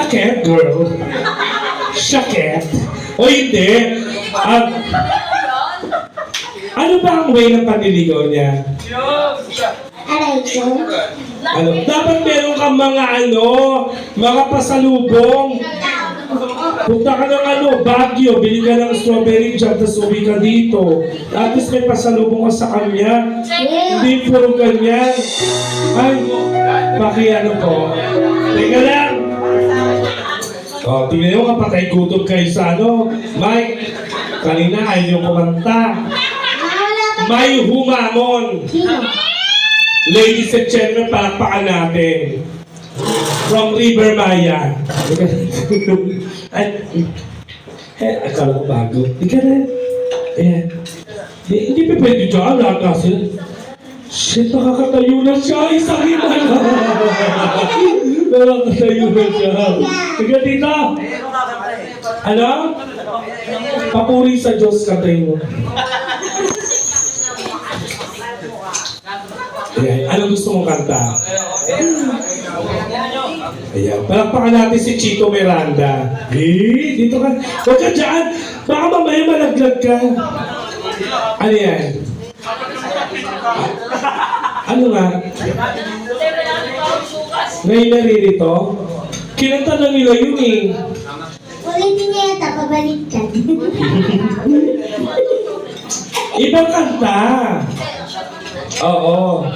Shaket, girl. Shaket. O hindi. Ano ba ang way ng panliligaw niya? Aray ko. Dapat meron kang mga pasalubong. Punta ka ng Baguio, bili ka ng strawberry jam, tapos uwi ka dito. At least may pasalubong ka sa kanya. Hindi puro ganyan. Ay, po. Teka lang. Tingnan nyo, kapatay gutom kayo sa Mike, kanina ayaw nyo kumanta. May humamon. Ladies and gentlemen, palakpakan natin. From River Maya. Ay, akala ko bago. Ika na. Ayan. Hindi pa pwede dyan. Kasi, shit, nakakatayo na siya. Isang himala. Nakakatayo na siya. Ika dito. Ano? Papuri sa Diyos katay mo. Ayan. Ano gusto mong kanta? Ayan. Palakpakan natin si Chico Miranda. Dito ka. Huwag ka dyan. Baka mamaya malaglag ka. Ano yan? Ano nga? Ngayon naririto? Kinanta na nila yun eh. Ulitin niya yata, pabaliktad. Ibang kanta. Oo.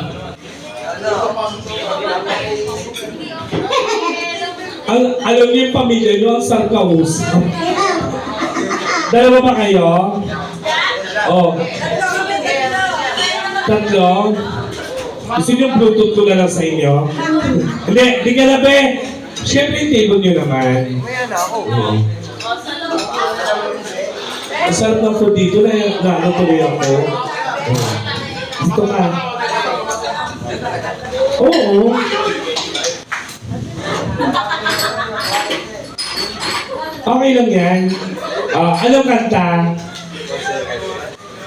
Alam niyo yung pamilya niyo, ang sarkaus. Dalawa ba kayo? Oh. Tatlo? Gusto niyo Bluetooth ko na lang sa inyo? Hindi, di ka na be. Siyempre yung table niyo naman. Ang sarap ng food dito na tuloy ako. Dito ka. Oo. Okay lang yan. Anong kanta?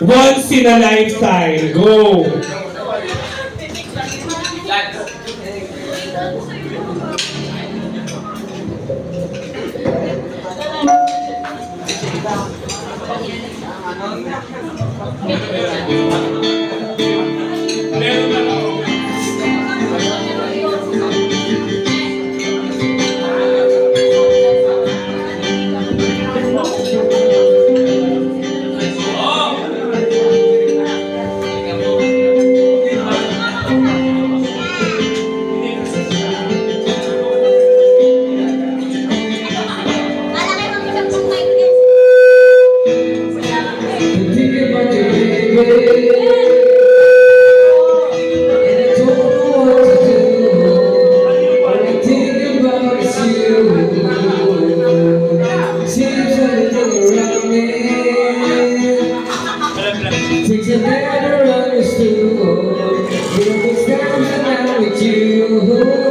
Once in a lifetime. Go! Things are better understood. It's time to with you.